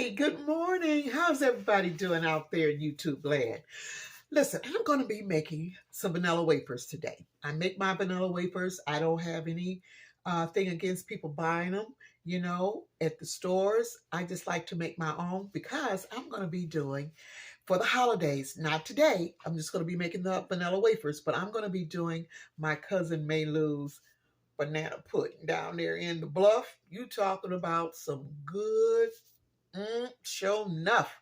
Hey, good morning. How's everybody doing out there in YouTube land? Listen, I'm going to be making some vanilla wafers today. I make my vanilla wafers. I don't have any thing against people buying them, at the stores. I just like to make my own because I'm going to be doing for the holidays. Not today. I'm just going to be making the vanilla wafers, but I'm going to be doing my cousin Maylou's banana pudding down there in the bluff. You talking about some good, sure enough.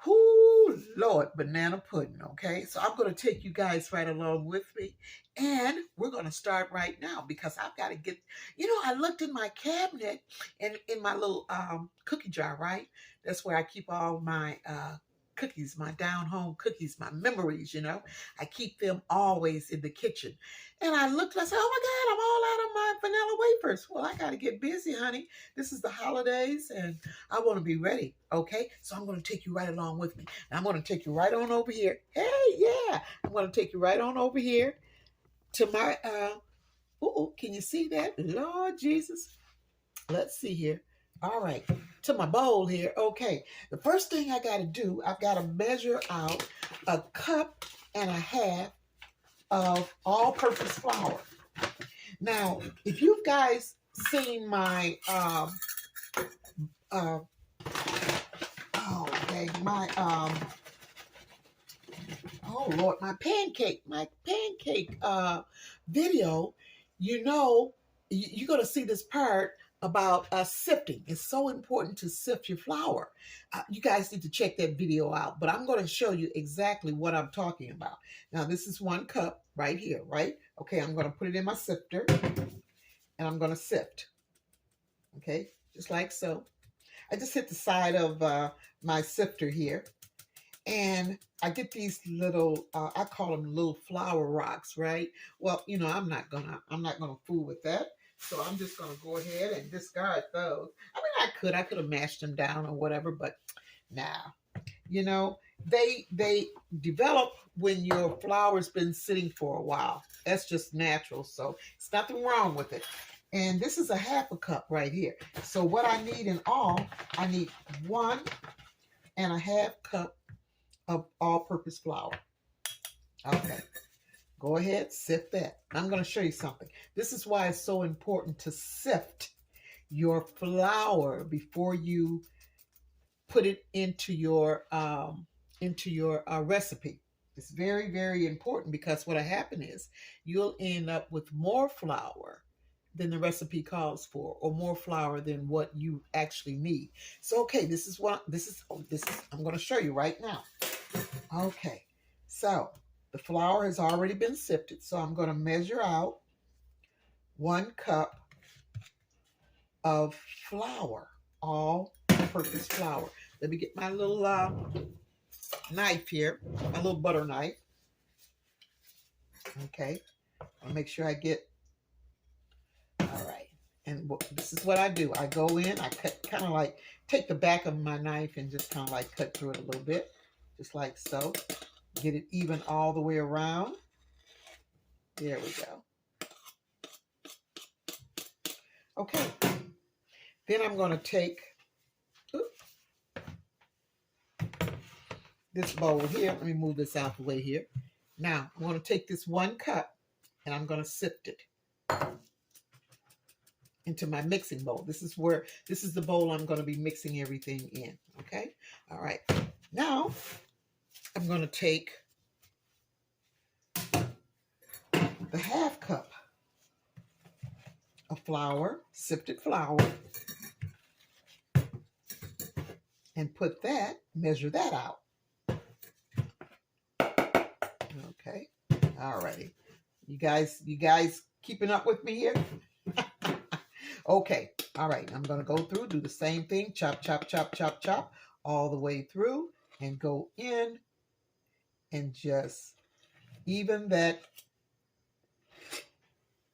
Whoo, Lord, banana pudding, okay? So I'm going to take you guys right along with me. And we're going to start right now because I've got to get, I looked in my cabinet and in my little cookie jar, right? That's where I keep all my cookies, my down home cookies, my memories, I keep them always in the kitchen. And I looked and I said, oh my God, I'm all out of my vanilla wafers. Well, I got to get busy, honey. This is the holidays and I want to be ready, okay? So I'm going to take you right along with me. And I'm going to take you right on over here. Hey, yeah. I'm going to take you right on over here to my, can you see that? Lord Jesus. Let's see here. All right, to my bowl here. Okay, the first thing I got to do, I've got to measure out 1.5 cups of all-purpose flour. Now, if you guys seen my oh Lord, my pancake video, you're gonna see this part about sifting. It's so important to sift your flour. You guys need to check that video out, but I'm going to show you exactly what I'm talking about. Now, this is 1 cup right here, right? Okay, I'm going to put it in my sifter, and I'm going to sift. Okay, just like so. I just hit the side of my sifter here, and I get these little, I call them little flour rocks, right? Well, I'm not gonna fool with that. So I'm just going to go ahead and discard those. I mean, I could have mashed them down or whatever, but nah. They develop when your flour's been sitting for a while. That's just natural. So it's nothing wrong with it. And this is 1/2 cup right here. So what I need in all, I need 1.5 cups of all-purpose flour. Okay. Go ahead, sift that. I'm going to show you something. This is why it's so important to sift your flour before you put it into your recipe. It's very, very important because what'll happen is you'll end up with more flour than the recipe calls for, or more flour than what you actually need. So, okay, I'm going to show you right now. Okay, so the flour has already been sifted, so I'm going to measure out 1 cup of flour, all-purpose flour. Let me get my little knife here, my little butter knife. Okay, I'll make sure I get, all right. And this is what I do. I go in, I cut, kind of like take the back of my knife and just kind of like cut through it a little bit, just like so. Get it even all the way around. There we go. Okay. Then I'm going to take this bowl here. Let me move this out the way here. Now, I'm going to take this 1 cup and I'm going to sift it into my mixing bowl. This is the bowl I'm going to be mixing everything in. Okay. All right. Now, I'm going to take the 1/2 cup of flour, sifted flour, and measure that out. Okay. All righty. You guys keeping up with me here? Okay. All right. I'm going to go through, do the same thing. Chop, chop, chop, chop, chop, all the way through and go in and just even that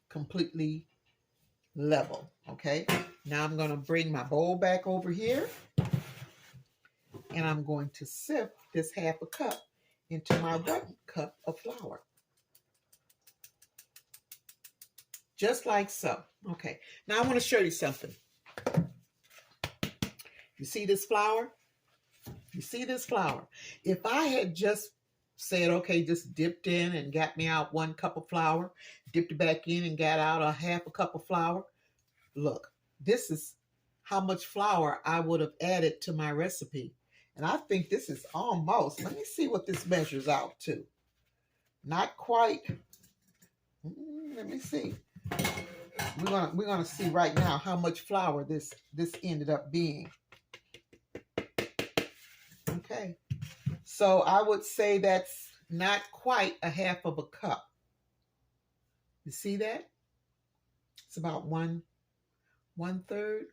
completely level. Okay. Now I'm going to bring my bowl back over here and I'm going to sift this 1/2 cup into my 1 cup of flour. Just like so. Okay. Now I want to show you something. You see this flour? You see this flour? If I had just said, okay, just dipped in and got me out 1 cup of flour, dipped it back in and got out a half a cup of flour, look, this is how much flour I would have added to my recipe. And I think this is almost, let me see what this measures out to. Not quite. Let me see. We're gonna see right now how much flour this ended up being. Okay. So I would say that's not quite a half of a cup. You see that? It's about one third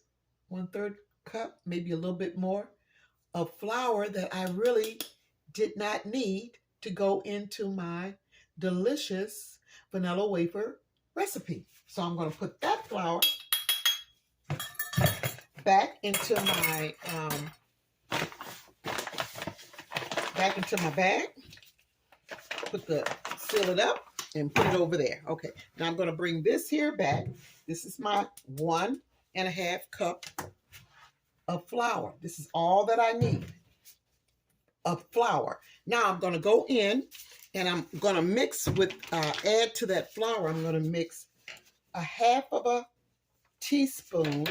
cup, maybe a little bit more of flour that I really did not need to go into my delicious vanilla wafer recipe. So I'm going to put that flour back into my bag. Seal it up and put it over there. Okay. Now I'm going to bring this here back. This is my 1.5 cup of flour. This is all that I need of flour. Now I'm going to go in and I'm going to mix with, add to that flour, I'm going to mix a half of a teaspoon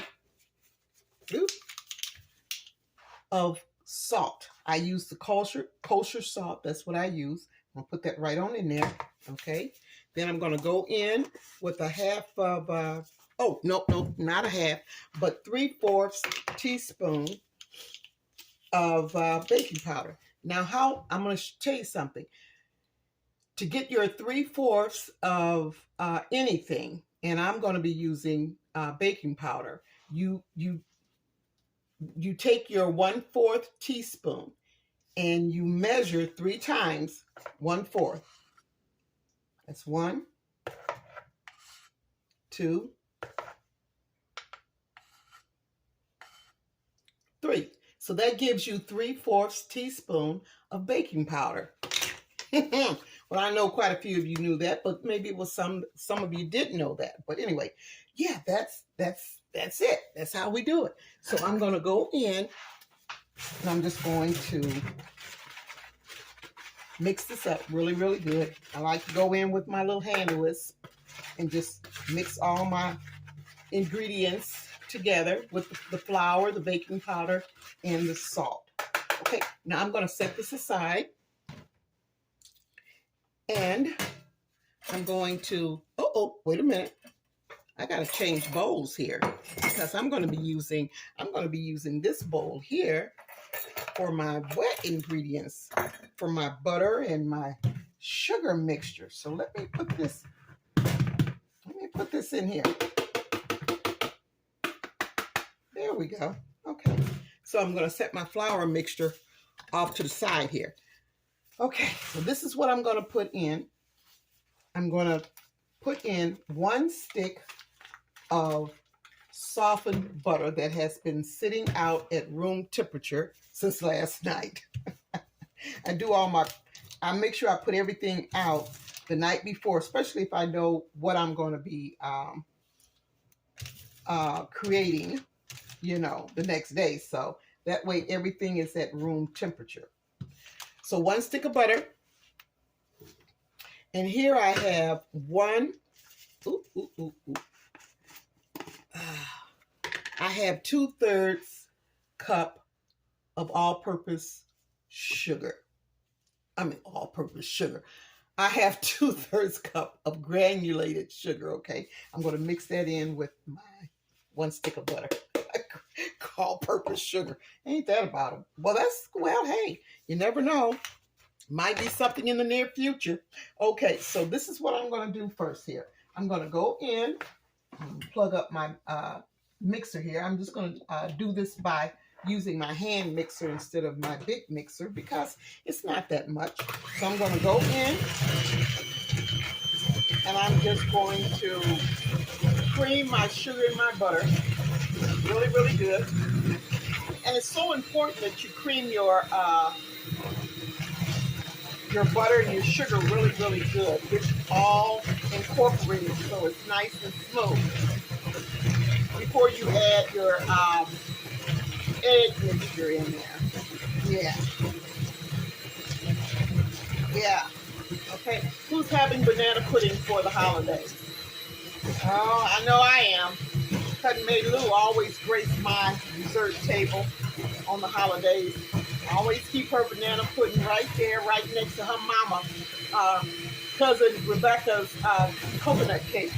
of salt. I use the kosher salt. That's what I use. I'm going to put that right on in there. Okay. Then I'm going to go in with a half of, oh, no, not a half, but 3/4 teaspoon of baking powder. Now, I'm going to tell you something. To get your 3/4 of anything, and I'm going to be using baking powder, you take your 1/4 teaspoon and you measure 3 times 1/4. That's 1, 2, 3. So that gives you 3/4 teaspoon of baking powder. Well, I know quite a few of you knew that, but maybe it was some of you didn't know that. But anyway, yeah, that's it. That's how we do it. So I'm going to go in and I'm just going to mix this up really, really good. I like to go in with my little hand whisk and just mix all my ingredients together with the flour, the baking powder, and the salt. Okay, now I'm going to set this aside. And I'm going to, wait a minute. I got to change bowls here because I'm going to be using this bowl here for my wet ingredients, for my butter and my sugar mixture. So let me put this in here. There we go. Okay. So I'm going to set my flour mixture off to the side here. Okay, so this is what I'm going to put in. I'm going to put in 1 stick of softened butter that has been sitting out at room temperature since last night. I make sure I put everything out the night before, especially if I know what I'm going to be creating, the next day. So that way everything is at room temperature. So 1 stick of butter. And here I have I have 2/3 cup of all-purpose sugar. All-purpose sugar. I have 2/3 cup of granulated sugar, okay? I'm going to mix that in with my 1 stick of butter. All-purpose sugar. Ain't that about it? Well, hey, you never know. Might be something in the near future. Okay, so this is what I'm going to do first here. I'm going to go in and plug up my mixer here. I'm just going to do this by using my hand mixer instead of my big mixer because it's not that much. So I'm going to go in and I'm just going to cream my sugar and my butter really, really good. And it's so important that you cream your butter and your sugar really, really good. It's all incorporated so it's nice and smooth. Before you add your eggs and mixture in there. Yeah. Yeah. Okay. Who's having banana pudding for the holidays? Oh, I know I am. Cousin May Lou always grace my dessert table on the holidays. I always keep her banana pudding right there, right next to her mama, uh, cousin Rebecca's coconut cake.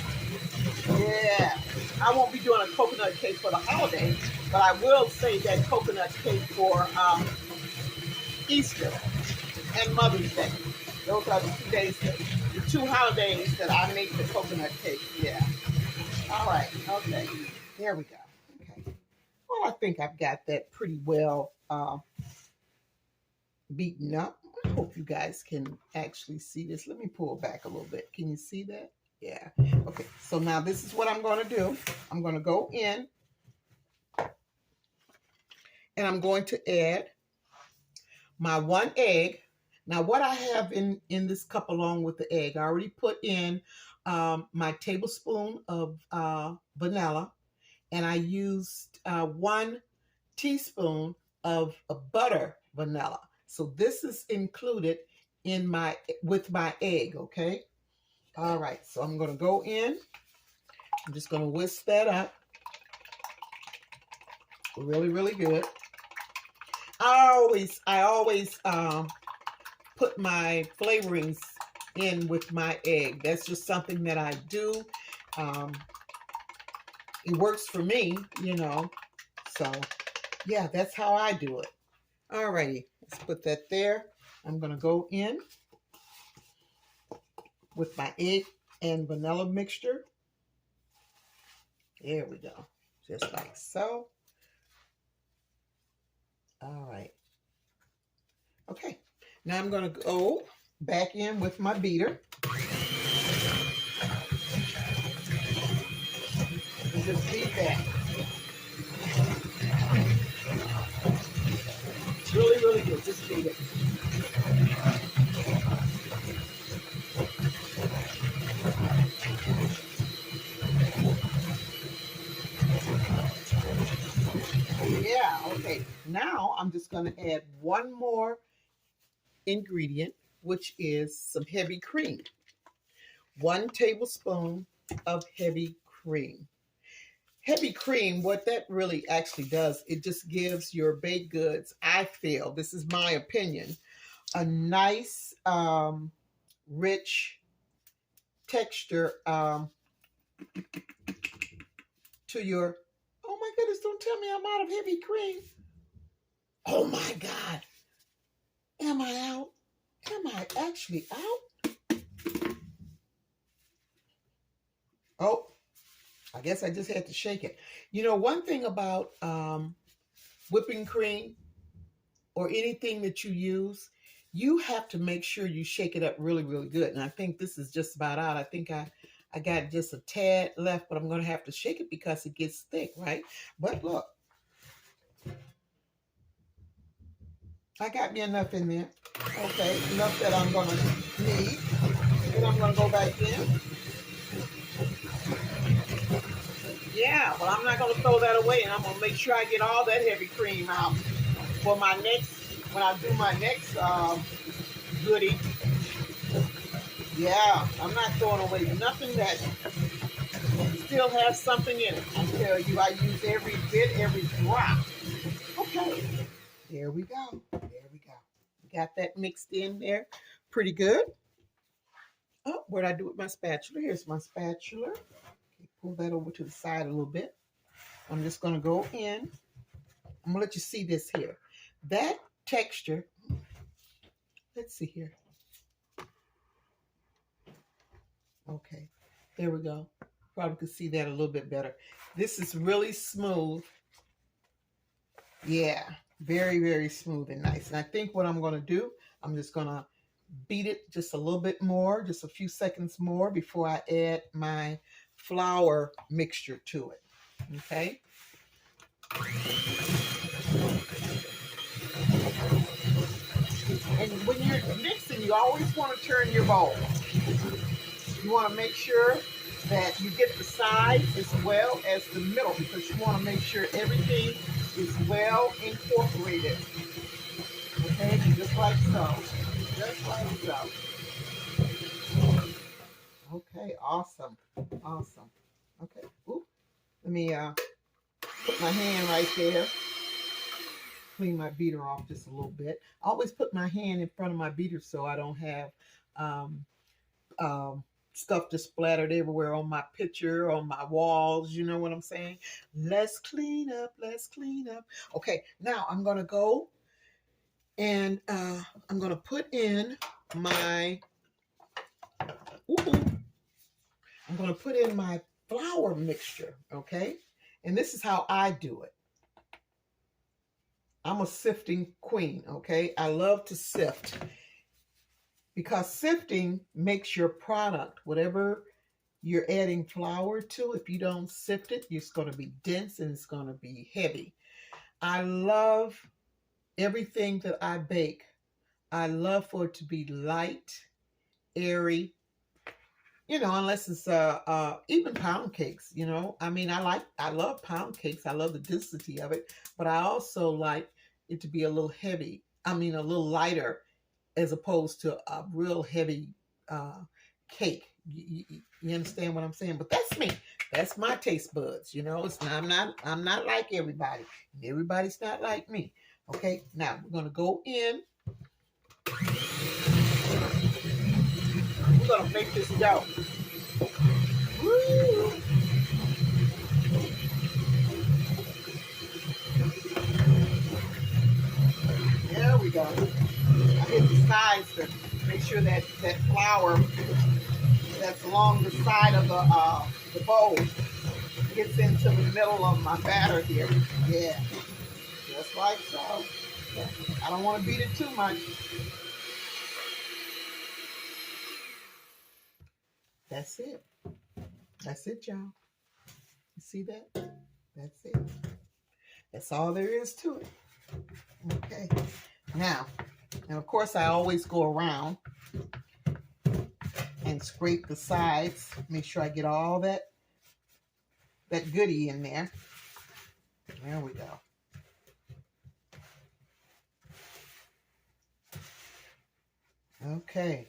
Yeah. I won't be doing a coconut cake for the holidays, but I will save that coconut cake for Easter and Mother's Day. Those are the 2 days, the 2 holidays that I make the coconut cake. Yeah. All right. Okay. There we go. Okay. Well, I think I've got that pretty well beaten up. I hope you guys can actually see this. Let me pull back a little bit. Can you see that? Yeah. Okay. So now this is what I'm going to do. I'm going to go in and I'm going to add my 1 egg. Now what I have in this cup along with the egg, I already put in my tablespoon of vanilla, and I used 1 teaspoon of butter vanilla. So this is included in with my egg, okay? All right, so I'm gonna go in. I'm just gonna whisk that up. Really, really good. I always put my flavorings in with my egg. That's just something that I do. It works for me, you know. So yeah, that's how I do it. Alrighty, let's put that there. I'm gonna go in with my egg and vanilla mixture. There we go, just like so. All right. Okay, now I'm gonna go back in with my beater. And just beat that. Really, really good. Just beat it. Yeah, okay. Now I'm just going to add 1 more ingredient, which is some heavy cream. 1 tablespoon of heavy cream. Heavy cream, what that really actually does, it just gives your baked goods, I feel, this is my opinion, a nice, rich texture to your, oh my goodness, don't tell me I'm out of heavy cream. Oh my God. Am I out? Am I actually out? Oh, I guess I just had to shake it. You know, one thing about whipping cream or anything that you use, you have to make sure you shake it up really, really good. And I think this is just about out. I think I got just a tad left, but I'm going to have to shake it because it gets thick, right? But look, I got me enough in there. Okay, enough that I'm going to need. And I'm going to go back in. Yeah, well, I'm not going to throw that away, and I'm going to make sure I get all that heavy cream out for my next, when I do my next goodie. Yeah, I'm not throwing away nothing that still has something in it. I tell you, I use every bit, every drop. Okay, there we go. There we go. Got that mixed in there pretty good. Oh, what did I do with my spatula? Here's my spatula. Okay, pull that over to the side a little bit. I'm just going to go in. I'm going to let you see this here. That texture, let's see here. Okay, there we go. Probably could see that a little bit better. This is really smooth. Yeah, very, very smooth and nice. And I think what I'm going to do, I'm just going to beat it just a little bit more, just a few seconds more before I add my flour mixture to it. Okay. And when you're mixing, you always want to turn your bowl. You want to make sure that you get the sides as well as the middle, because you want to make sure everything is well incorporated. Okay, just like so. Just like so. Okay, awesome. Awesome. Okay. Ooh, let me put my hand right there. Clean my beater off just a little bit. I always put my hand in front of my beater so I don't have um, um, stuff just splattered everywhere on my picture, on my walls. You know what I'm saying? Let's clean up. Let's clean up. Okay, now I'm going to go and I'm going to put in my, ooh, I'm going to put in my flour mixture, okay? And this is how I do it. I'm a sifting queen, okay? I love to sift because sifting makes your product, whatever you're adding flour to, if you don't sift it, it's going to be dense and it's going to be heavy. I love everything that I bake. I love for it to be light, airy, you know, unless it's even pound cakes, you know. I mean, I love pound cakes. I love the density of it, but I also like it to be a little heavy. I mean, a little lighter as opposed to a real heavy cake. You understand what I'm saying? But that's me. That's my taste buds. You know, it's not, I'm not like everybody. Everybody's not like me. Okay, now we're gonna go in. We're gonna make this dough. Woo! There we go. I hit the sides to make sure that that flour that's along the side of the bowl gets into the middle of my batter here. Yeah, just like so. I don't want to beat it too much. That's it. That's it, y'all. You see that? That's it. That's all there is to it. Okay. Now, and of course, I always go around and scrape the sides. Make sure I get all that goodie in there. There we go. Okay.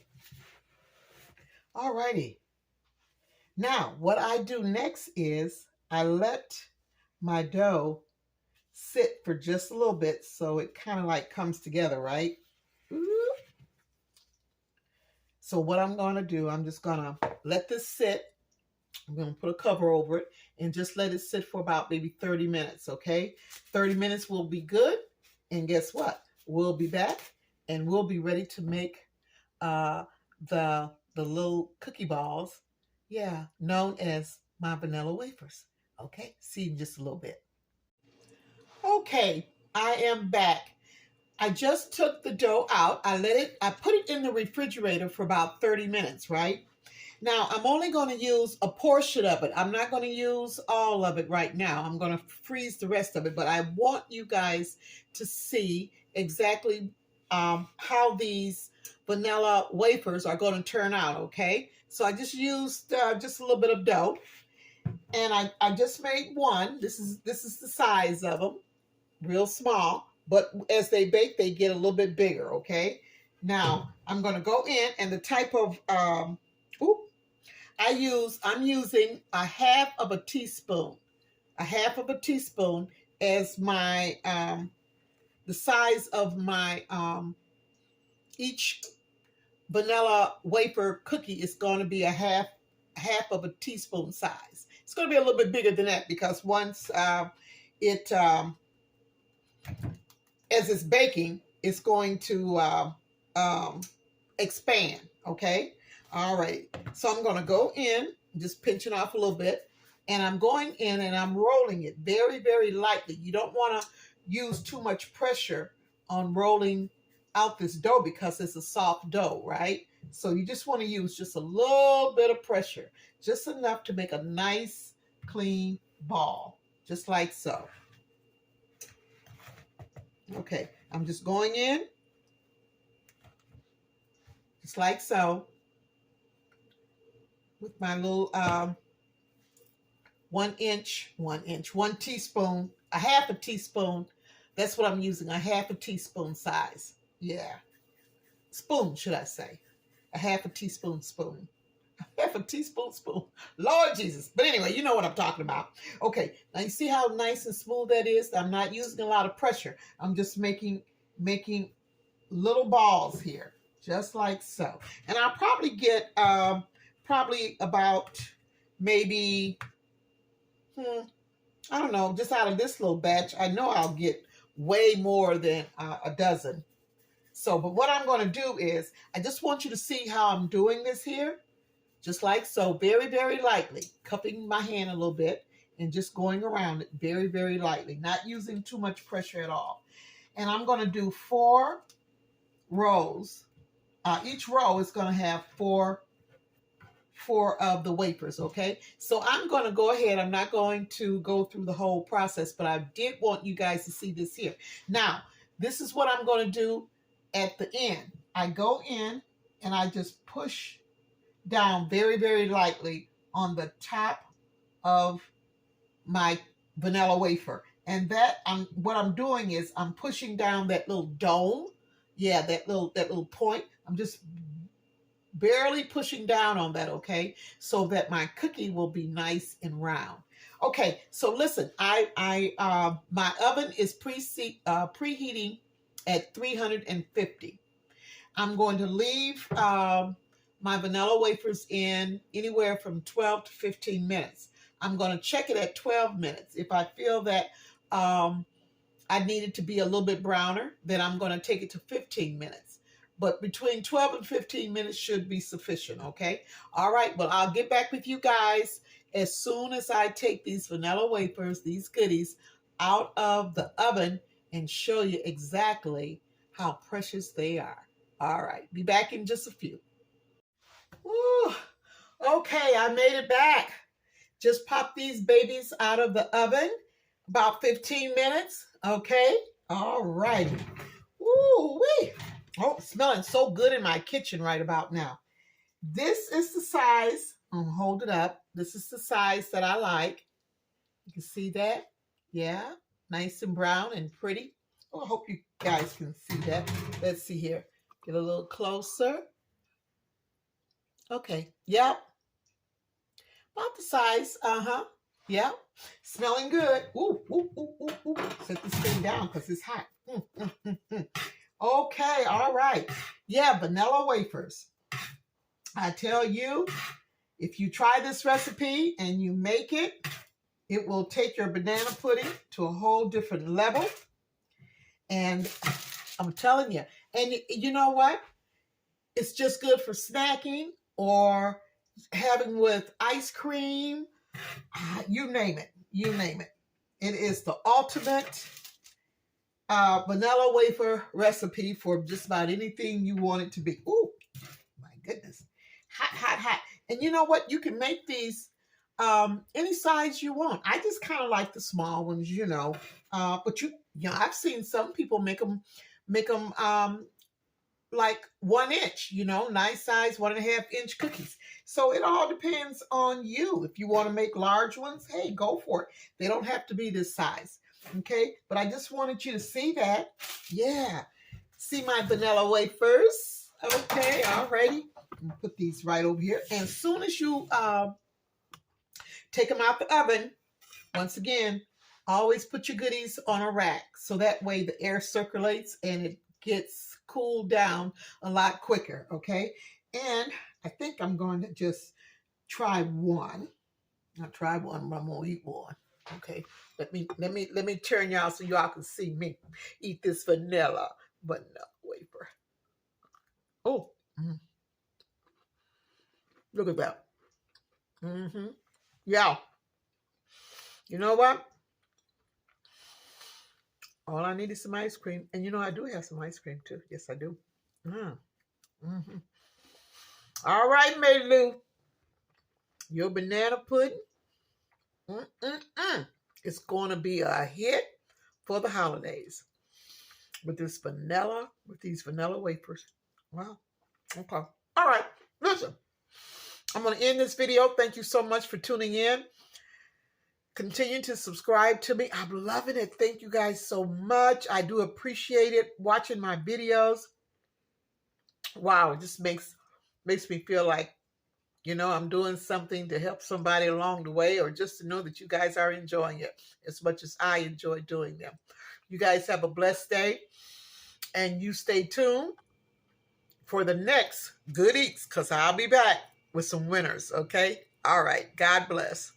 Alrighty. Now, what I do next is I let my dough sit for just a little bit so it kind of like comes together, right? Ooh. So what I'm going to do, I'm just going to let this sit. I'm going to put a cover over it and just let it sit for about maybe 30 minutes, okay? 30 minutes will be good. And guess what? We'll be back and we'll be ready to make the little cookie balls, yeah, known as my vanilla wafers. Okay, see you in just a little bit. Okay, I am back. I just took the dough out. I put it in the refrigerator for about 30 minutes, right? Now, I'm only going to use a portion of it. I'm not going to use all of it right now. I'm going to freeze the rest of it, but I want you guys to see exactly how these vanilla wafers are going to turn out, okay? So I just used just a little bit of dough, and I just made one. This is the size of them, real small, but as they bake, they get a little bit bigger, okay? Now, I'm going to go in, and the type of, I'm using a half of a teaspoon as my, the size of my, each vanilla wafer cookie is going to be a half of a teaspoon size. It's going to be a little bit bigger than that because once it, as it's baking, it's going to expand, okay? All right, so I'm going to go in, just pinching off a little bit, and I'm going in and I'm rolling it very, very lightly. You don't want to use too much pressure on rolling out this dough because it's a soft dough, right? So you just want to use just a little bit of pressure, just enough to make a nice, clean ball, just like so. Okay, I'm just going in, just like so, with my little 1 teaspoon a half a teaspoon. That's what I'm using, a half a teaspoon size. Yeah. Spoon, should I say. A half a teaspoon spoon. Half a teaspoon spoon. Lord Jesus. But anyway, you know what I'm talking about. Okay, now you see how nice and smooth that is? I'm not using a lot of pressure. I'm just making little balls here, just like so. And I'll probably get probably about maybe, I don't know, just out of this little batch, I know I'll get way more than a dozen. So, but what I'm going to do is, I just want you to see how I'm doing this here. Just like so, very, very lightly, cupping my hand a little bit and just going around it very, very lightly, not using too much pressure at all. And I'm going to do 4 rows. Each row is going to have four of the wafers, okay? So I'm going to go ahead. I'm not going to go through the whole process, but I did want you guys to see this here. Now, this is what I'm going to do at the end. I go in and I just push down very, very lightly on the top of my vanilla wafer. And that what I'm doing is I'm pushing down that little dome. Yeah, that little point. I'm just barely pushing down on that, okay? So that my cookie will be nice and round. Okay, so listen, my oven is preheating at 350. I'm going to leave my vanilla wafers in anywhere from 12 to 15 minutes. I'm going to check it at 12 minutes. If I feel that I need it to be a little bit browner, then I'm going to take it to 15 minutes. But between 12 and 15 minutes should be sufficient, okay? All right, well, I'll get back with you guys as soon as I take these vanilla wafers, these goodies, out of the oven and show you exactly how precious they are. All right, be back in just a few. Woo. Okay, I made it back. Just pop these babies out of the oven. About 15 minutes, okay? All right. Woo-wee. Oh, smelling so good in my kitchen right about now. This is the size. I'm gonna hold it up. This is the size that I like. You can see that? Yeah, nice and brown and pretty. Oh, I hope you guys can see that. Let's see here. Get a little closer. Okay, yep. About the size, yep. Smelling good. Ooh, ooh, ooh, ooh, ooh. Set this thing down because it's hot. Okay, all right. Yeah, vanilla wafers. I tell you, if you try this recipe and you make it, it will take your banana pudding to a whole different level. And I'm telling you, and you know what? It's just good for snacking or having with ice cream. You name it. You name it. It is the ultimate vanilla wafer recipe for just about anything you want it to be. Ooh, my goodness. Hot, hot, hot. And you know what? You can make these any size you want. I just kind of like the small ones, you know. But I've seen some people make them like 1 inch, you know, nice size 1.5 inch cookies. So it all depends on you. If you want to make large ones, hey, go for it. They don't have to be this size. Okay, but I just wanted you to see that. Yeah, see my vanilla wafers. Okay, alrighty. Put these right over here. And as soon as you take them out the oven, once again, always put your goodies on a rack so that way the air circulates and it gets cooled down a lot quicker. Okay, and I think I'm going to just try one. I'll try one, but I'm gonna eat one. Okay, let me turn y'all so y'all can see me eat this vanilla wafer. Oh, look at that. Yeah. You know what? All I need is some ice cream, and you know I do have some ice cream too. Yes, I do. All right, Mary Lou, your banana pudding. It's going to be a hit for the holidays with these vanilla wafers. Wow. Okay. All right. Listen, I'm going to end this video. Thank you so much for tuning in. Continue to subscribe to me. I'm loving it. Thank you guys so much. I do appreciate it watching my videos. Wow, it just makes me feel like, I'm doing something to help somebody along the way, or just to know that you guys are enjoying it as much as I enjoy doing them. You guys have a blessed day, and you stay tuned for the next good eats, because I'll be back with some winners. Okay. All right. God bless.